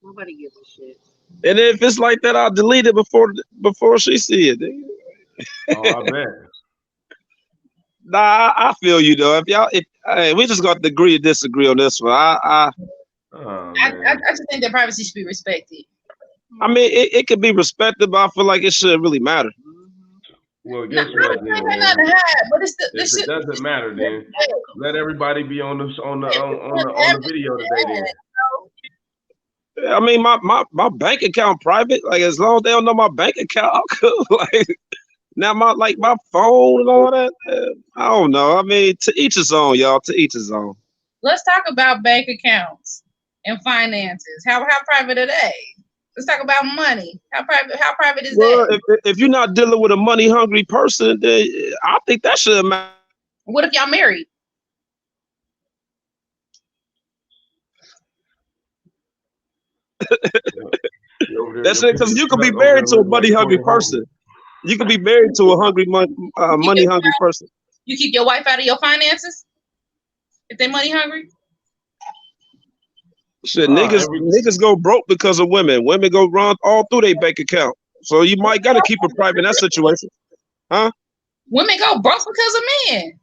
Nobody gives a shit. And if it's like that, I'll delete it before she see it, nigga. Oh, I bet. Nah, I feel you though. Hey, we just got to agree to disagree on this one. I just think that privacy should be respected. I mean, it could be respected, but I feel like it shouldn't really matter. Well, guess what? If it doesn't matter, then let everybody be on the video today. Then. I mean, my bank account private. Like, as long as they don't know my bank account, I'm cool. Like, now my phone and all that. I don't know. I mean, to each his own, y'all. To each his own. Let's talk about bank accounts and finances. How private are they? Let's talk about money. How private is that? If you're not dealing with a money hungry person, then I think that should matter. What if y'all married? That's it, because you could be married to a money hungry person. You could be married to a money hungry person. You keep your wife out of your finances if they money hungry? Shit, niggas go broke because of women. Women go run all through their bank account. So you might gotta keep it private in that situation. Huh? Women go broke because of men.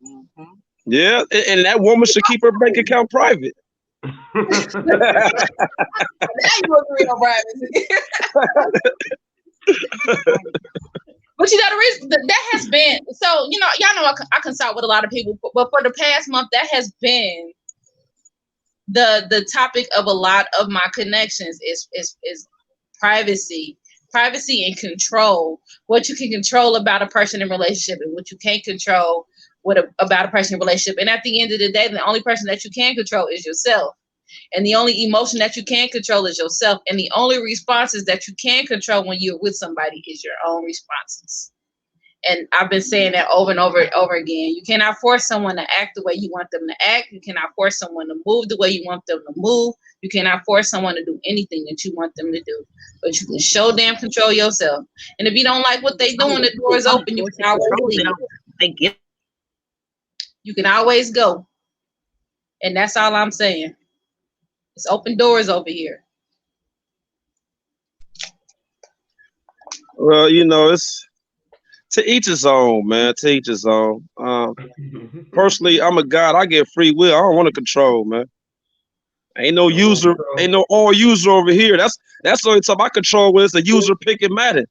Mm-hmm. Yeah, and that woman should keep her bank account private. Now you agree on privacy. But you know, the reason that has been, so, y'all know I consult with a lot of people, but for the past month, that has been the topic of a lot of my connections is privacy and control. What you can control about a person in relationship and what you can't control about a person in a relationship. And at the end of the day, the only person that you can control is yourself. And the only emotion that you can control is yourself. And the only responses that you can control when you're with somebody is your own responses. And I've been saying that over and over and over again. You cannot force someone to act the way you want them to act. You cannot force someone to move the way you want them to move. You cannot force someone to do anything that you want them to do. But you can show damn control yourself. And if you don't like what they doing, the door is open. You can always leave. You can always go. And that's all I'm saying. It's open doors over here. Well, you know, it's to each his own, man. To each his own. Personally, I'm a god. I get free will. I don't want to control, man. Ain't no user, ain't no all user over here. That's the only time I control when it's a user picking Madden.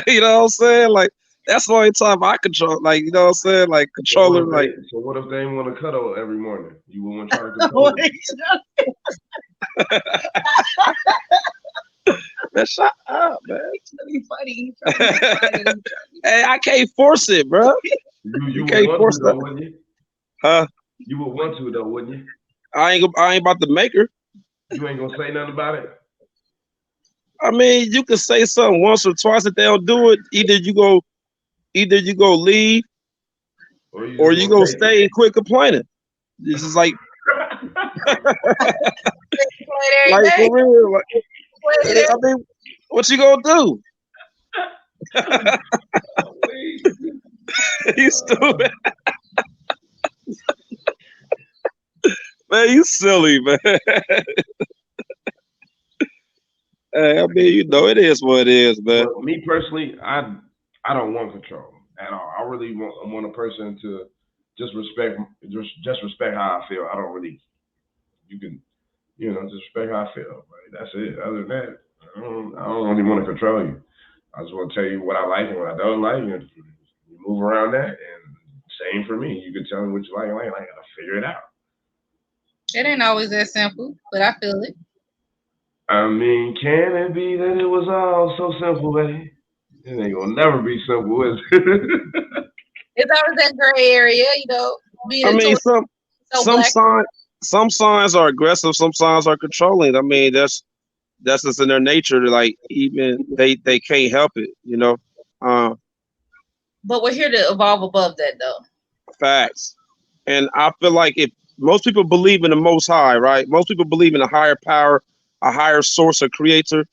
You know what I'm saying? Like that's the only time I control. Like you know what I'm saying? Like controller. So what if they want to cuddle every morning? You wouldn't try to control them? Man, shut up, man. It's really funny. Hey, I can't force it, bro. You can't force that, wouldn't you? Huh? You would want to though, wouldn't you? I ain't about to make her. You ain't gonna say nothing about it. I mean, you can say something once or twice if they don't do it. Either you go leave, or you go stay and quit complaining. This is like, like for real. Like, I mean, what you gonna do? You stupid. Man, you silly, man. Hey, I mean, you know, it is what it is, man. Well, me personally, I don't want control at all. I really want a person to just respect how I feel. I don't really, you can, just respect how I feel. Right? That's it. Other than that, I don't really want to control you. I just want to tell you what I like and what I don't like, and you move around that. And same for me. You can tell me what you like and like. I gotta figure it out. It ain't always that simple, but I feel it. I mean, can it be that it was all so simple, baby? It ain't gonna never be simple, is it? It's always that gray area, I mean, some signs are aggressive, some signs are controlling. I mean, that's just in their nature. Like even they can't help it, But we're here to evolve above that, though. Facts. And I feel like if most people believe in the Most High, right? Most people believe in a higher power, a higher source or creator.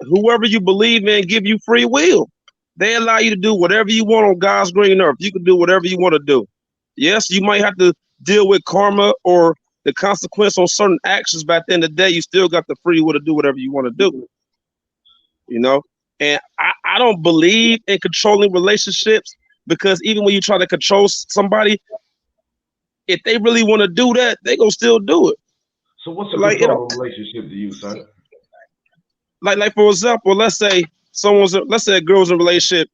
Whoever you believe in give you free will. They allow you to do whatever you want on God's green earth. You can do whatever you want to do. Yes, you might have to deal with karma or the consequence on certain actions, but at the end of the day, you still got the free will to do whatever you want to do. And I don't believe in controlling relationships, because even when you try to control somebody, if they really want to do that, they gonna still do it. So what's a control relationship to you, son? Like for example, let's say a girl's in a relationship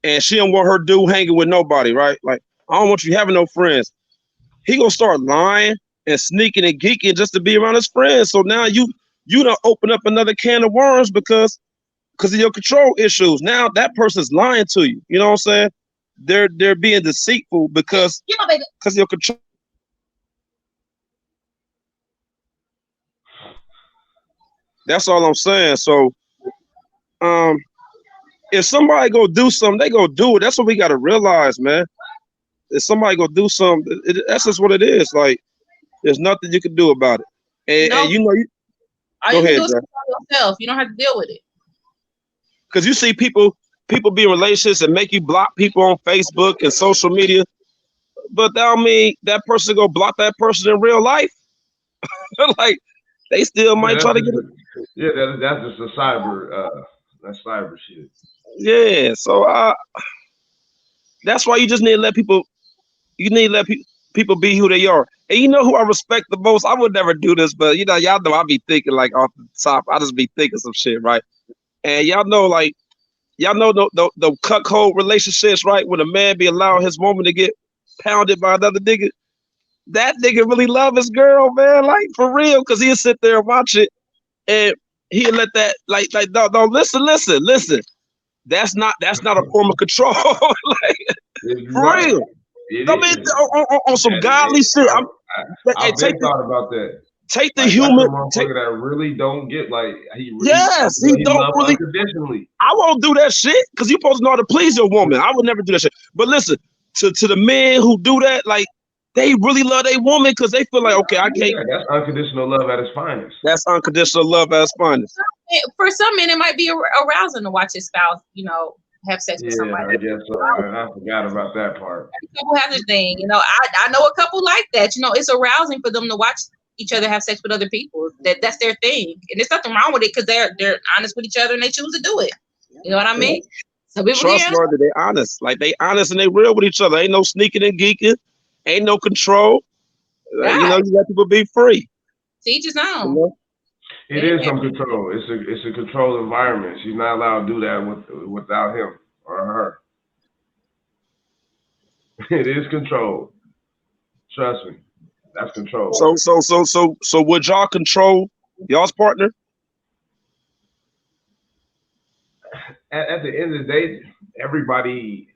and she don't want her dude hanging with nobody, right? Like, I don't want you having no friends. He gonna start lying and sneaking and geeking just to be around his friends. So now you don't open up another can of worms because of your control issues. Now that person's lying to you. You know what I'm saying? They're being deceitful because of your control. That's all I'm saying. So, if somebody go do something, they go do it. That's what we got to realize, man. If somebody go do something, that's just what it is. Like, there's nothing you can do about it. And all you go ahead, do is yourself. You don't have to deal with it. Because you see people be in relationships and make you block people on Facebook and social media, but that don't mean that person go block that person in real life. Like, they still might try to get it. Yeah, that's just a that's cyber shit. Yeah, so that's why you just need to let people. You need to let people be who they are. And you know who I respect the most? I would never do this, but y'all know I be thinking like off the top. I just be thinking some shit, right? And y'all know the cuckold relationships, right? When a man be allowing his woman to get pounded by another nigga, that nigga really love his girl, man. Like, for real, because he'll sit there and watch it, and he'll let that, like, no, listen. that's not a form of control. Like, You're for right. real. It I mean, is. on some godly shit. I've been thought about that. Take the Like that's a human. motherfucker that really don't get like he Yes, he don't love really. unconditionally. I won't do that shit because you're supposed to know how to please your woman. I would never do that shit. But listen, to the men who do that, like they really love their woman because they feel like, okay, I can't. Yeah, that's unconditional love at its finest. That's unconditional love at its finest. For some men, it might be arousing to watch his spouse, have sex with somebody. I guess so. I forgot about that part. People have their thing, I know a couple like that. It's arousing for them to watch each other have sex with other people. That's their thing, and there's nothing wrong with it because they're honest with each other and they choose to do it. You know what I mean? So people trustworthy, they honest, like they honest and they real with each other. Ain't no sneaking and geeking, ain't no control. Right. You let people be free. Teach his own. It is some control. It's a controlled environment. She's not allowed to do that without him or her. It is controlled. Trust me, that's control. So would y'all control y'all's partner? At the end of the day, everybody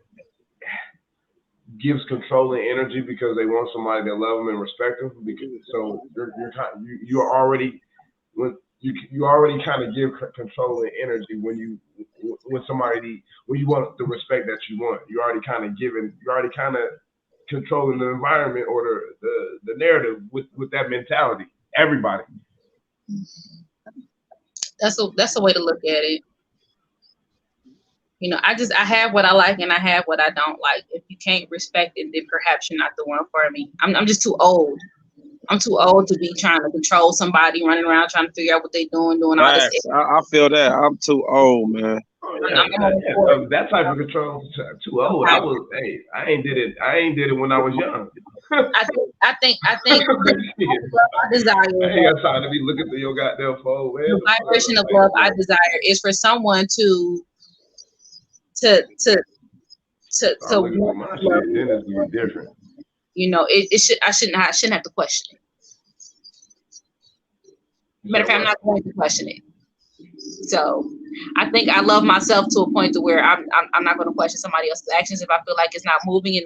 gives controlling energy because they want somebody that love them and respect them. So you already kind of give controlling energy when you want the respect that you want. You're already kind of controlling the environment or the narrative with that mentality. Everybody. That's a way to look at it. I have what I like and I have what I don't like. If you can't respect it, then perhaps you're not the one for me. I'm just too old. I'm too old to be trying to control somebody, running around trying to figure out what they're doing all this. I feel that. I'm too old, man. That type of control, too old. I ain't did it when I was young. I think I desire. I ain't got time to be looking through your goddamn phone. The vibration of love I desire is for someone to look at my shit, then it's gonna be different. I shouldn't have to question it. Matter of fact, I'm not going to question it. So I think I love myself to a point to where I'm not going to question somebody else's actions. If I feel like it's not moving in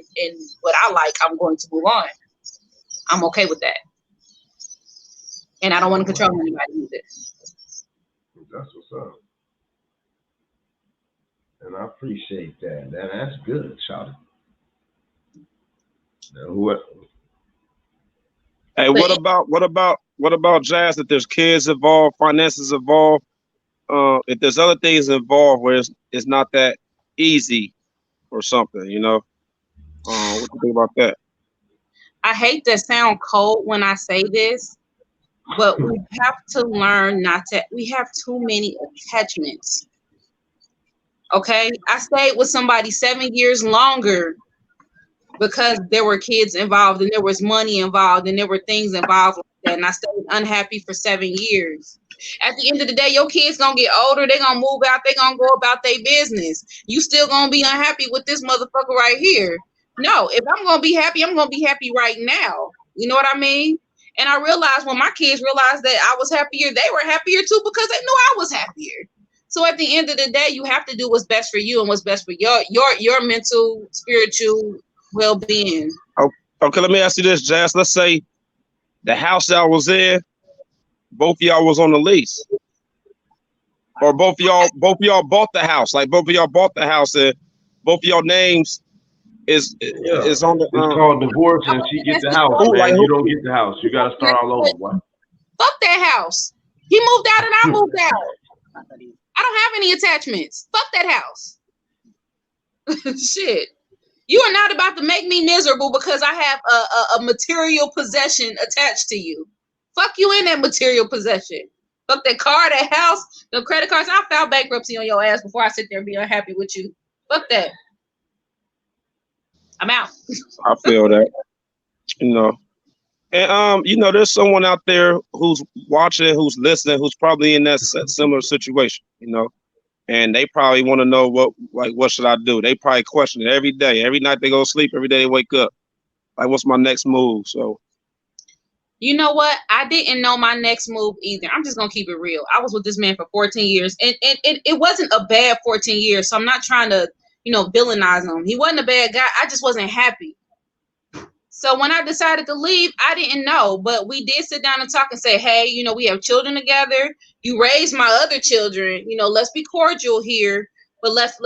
what I like, I'm going to move on. I'm okay with that. And I don't want to control anybody either. That's what's up. And I appreciate that. That's good, Charlie. Hey, what about Jazz? If there's kids involved, finances involved, if there's other things involved where it's not that easy or something, what do you think about that? I hate to sound cold when I say this, but we have to learn not to. We have too many attachments. Okay, I stayed with somebody 7 years longer because there were kids involved and there was money involved and there were things involved like that, and I stayed unhappy for 7 years. At the end of the day, your kids gonna get older, they gonna move out, they gonna go about their business. You still gonna be unhappy with this motherfucker right here. No, if I'm gonna be happy, I'm gonna be happy right now. You know what I mean? And I realized when my kids realized that I was happier, they were happier too because they knew I was happier. So at the end of the day, you have to do what's best for you and what's best for your mental, spiritual well-being. Okay, let me ask you this, Jazz. Let's say the house y'all was in, both of y'all was on the lease, or both of y'all bought the house. Like both of y'all bought the house, and both of y'all names is on the. It's called divorce, and she gets the house. Man, you don't get the house. You got to start all over. Boy. Fuck that house. He moved out and I moved out. I don't have any attachments. Fuck that house. Shit. You are not about to make me miserable because I have a material possession attached to you. Fuck you in that material possession. Fuck that car, that house, the credit cards. I'll file bankruptcy on your ass before I sit there and be unhappy with you. Fuck that. I'm out. I feel that. And there's someone out there who's watching, who's listening, who's probably in that similar situation, and they probably want to know what should I do? They probably question it every day. Every night they go to sleep, every day they wake up. Like, what's my next move? So You know what? I didn't know my next move either. I'm just gonna keep it real. I was with this man for 14 years, and it wasn't a bad 14 years. So I'm not trying to, villainize him. He wasn't a bad guy. I just wasn't happy. So when I decided to leave, I didn't know, but we did sit down and talk and say, hey, we have children together. You raised my other children. Let's be cordial here. But let's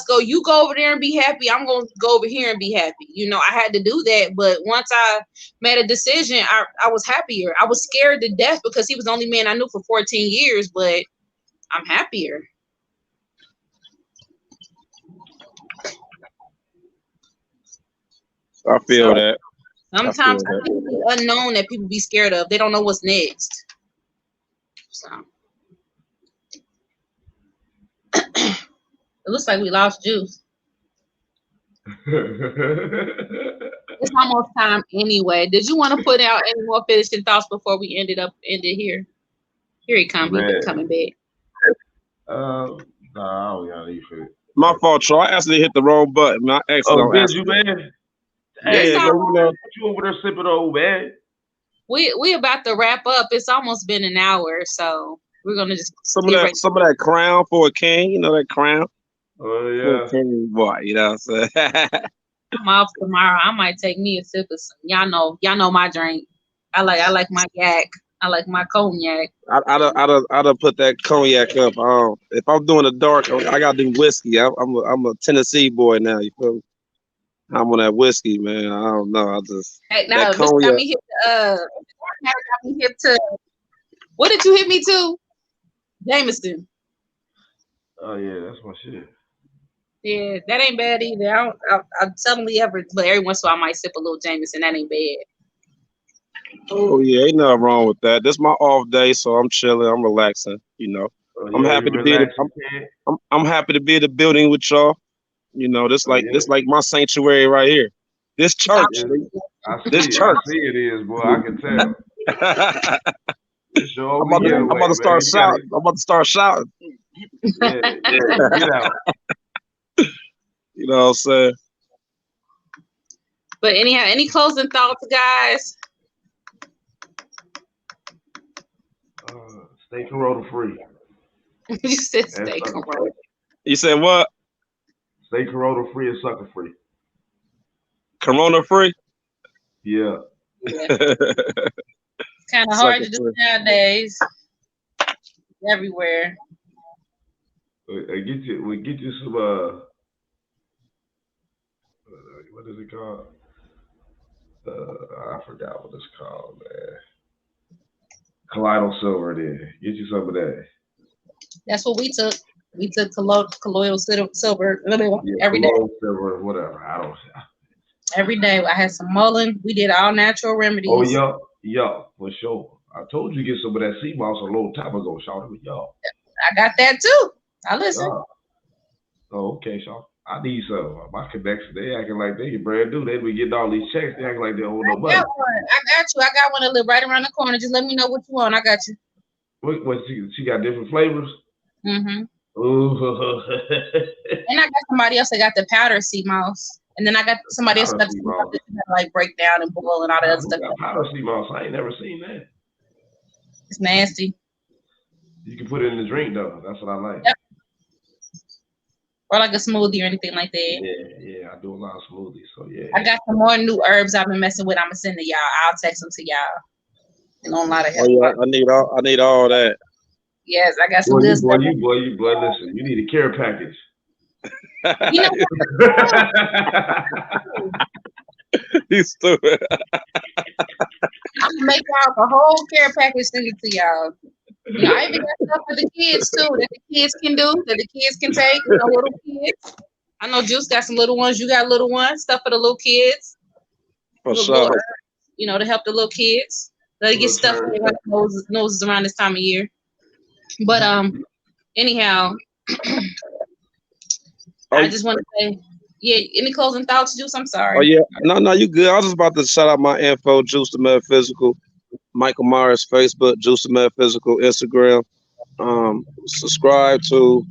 go. You go over there and be happy. I'm gonna go over here and be happy. I had to do that. But once I made a decision, I was happier. I was scared to death because he was the only man I knew for 14 years, but I'm happier. I feel that. Sometimes I think the unknown that people be scared of. They don't know what's next. So it looks like we lost Juice. It's almost time anyway. Did you want to put out any more finishing thoughts before we ended here? Here he comes. He's been coming back. No, I don't got any for it. My fault, Troy. I actually hit the wrong button. I Oh, did you, man? Hey, Yeah, what you over there sipping on, man? We about to wrap up. It's almost been an hour, so we're gonna just some of that crown for a king. That crown. Oh yeah. For a king, boy. I'm saying. I'm off tomorrow. I might take me a sip of some. Y'all know my drink. I like my yak. I like my cognac. I'd put that cognac up. If I'm doing a dark, I gotta do whiskey. I'm a Tennessee boy now. You feel me? I'm on that whiskey, man. I don't know. I just that cognac. Got me hit to. What did you hit me to? Jameson. Oh yeah, that's my shit. Yeah, that ain't bad either. I suddenly but every once in a while I might sip a little Jameson. That ain't bad. Oh yeah, ain't nothing wrong with that. This is my off day, so I'm chilling. I'm relaxing. Oh, yeah, I'm happy to be. I'm happy to be in the building with y'all. This like my sanctuary right here. This church. This church. I see it is, boy. I can tell. I'm about to start shouting. I'm about to start shouting. Yeah, get out. You know what I'm saying? But anyhow, any closing thoughts, guys? Stay corona free. You said stay corona. You said what? Stay corona free and sucker free. Corona free? Yeah. It's kind of hard to do nowadays. Everywhere. We get you some what is it called? I forgot what it's called, man. Colloidal silver then. Get you some of that. That's what we took. We took colloidal silver every day. Silver, whatever. I don't. Every day. I had some mullein. We did all natural remedies. Oh, yeah, for sure. I told you to get some of that sea moss a long time ago, Shawty, with y'all. I got that too. I listen. Oh, okay, Shawty. I need some. My connections, they acting like they brand new. They be getting all these checks. They acting like they owe no money. I got you. I got one that live right around the corner. Just let me know what you want. I got you. What she got different flavors? Mm-hmm. Ooh. And I got somebody else that got the powder sea moss. And then I got somebody else that like break down and boil and all that other stuff. Powder sea moss. I ain't never seen that. It's nasty. You can put it in the drink though. That's what I like. Yep. Or like a smoothie or anything like that. Yeah. I do a lot of smoothies. So yeah. I got some more new herbs I've been messing with. I'm gonna send to y'all. I'll text them to y'all. And on a lot of help. Oh yeah, I need all that. Yes, I got some good stuff. Boy, listen, you need a care package. You know He's stupid. I'm gonna make y'all a whole care package, send it to y'all. I even got stuff for the kids too that the kids can do, that the kids can take. Little kids. I know Juice got some little ones. You got little ones. Stuff for the little kids. For sure. To help the little kids. Let get stuff for their noses around this time of year. But anyhow, I just want to say, any closing thoughts, Juice? I'm sorry. Oh yeah, no, you good. I was just about to shout out my info, Juice the Metaphysical, Michael Myers Facebook, Juice the Metaphysical Instagram. Subscribe to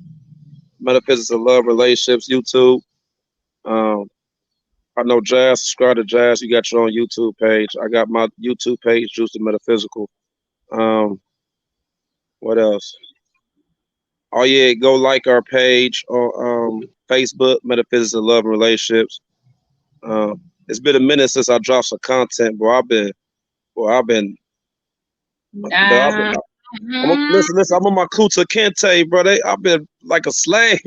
Metaphysics of Love Relationships YouTube. I know Jazz. Subscribe to Jazz. You got your own YouTube page. I got my YouTube page, Juice the Metaphysical. Um, what else? Oh yeah, go like our page on Facebook, Metaphysics of Love and Relationships. It's been a minute since I dropped some content, bro. I've been, but Uh, listen. I'm on my Kuta Kente, bro. I've been like a slave.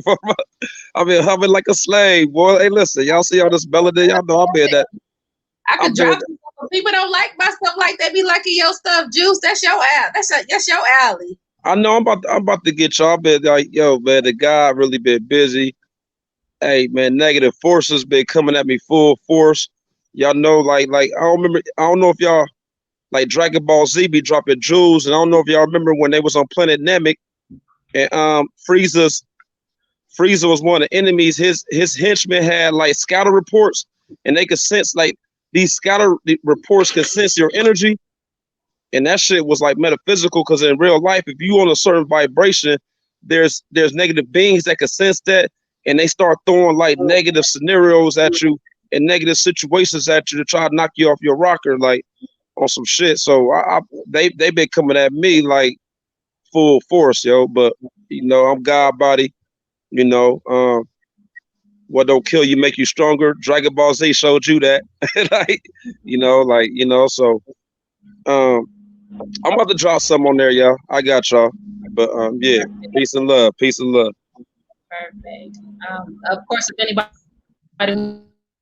I've been humming like a slave, boy. Hey, listen, y'all see all this melody? Y'all know I've been that. I could I've been. drop some stuff, but people don't like my stuff like they be liking your stuff, Juice. That's your alley. That's your alley. I know I'm about to get y'all. I've been like, yo, man, the guy really been busy. Hey, man, negative forces been coming at me full force. Y'all know, like I don't remember. I don't know if y'all like Dragon Ball Z be dropping jewels, and I don't know if y'all remember when they was on Planet Namek and Frieza was one of the enemies. His henchmen had like scatter reports, and they could sense like these scatter reports could sense your energy, and that shit was like metaphysical. Because in real life, if you on a certain vibration, there's negative beings that can sense that, and they start throwing like negative scenarios at you and negative situations at you to try to knock you off your rocker, like on some shit. So they been coming at me like full force, yo. But I'm God body. What don't kill you make you stronger. Dragon Ball Z showed you that. So I'm about to drop some on there, y'all. I got y'all. But yeah, peace and love. Peace and love. Perfect. Of course, if anybody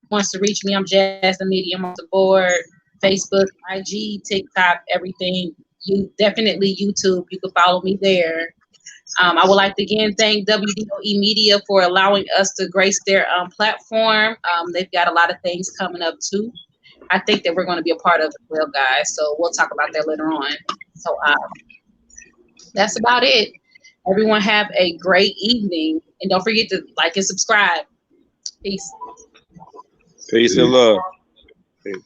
wants to reach me, I'm Jazz the Media. I'm on the board, Facebook, IG, TikTok, everything. You definitely YouTube. You can follow me there. I would like to again thank WDOE Media for allowing us to grace their platform. They've got a lot of things coming up too. I think that we're going to be a part of as well, guys. So we'll talk about that later on. So that's about it. Everyone have a great evening. And don't forget to like and subscribe. Peace. Peace and love. Peace.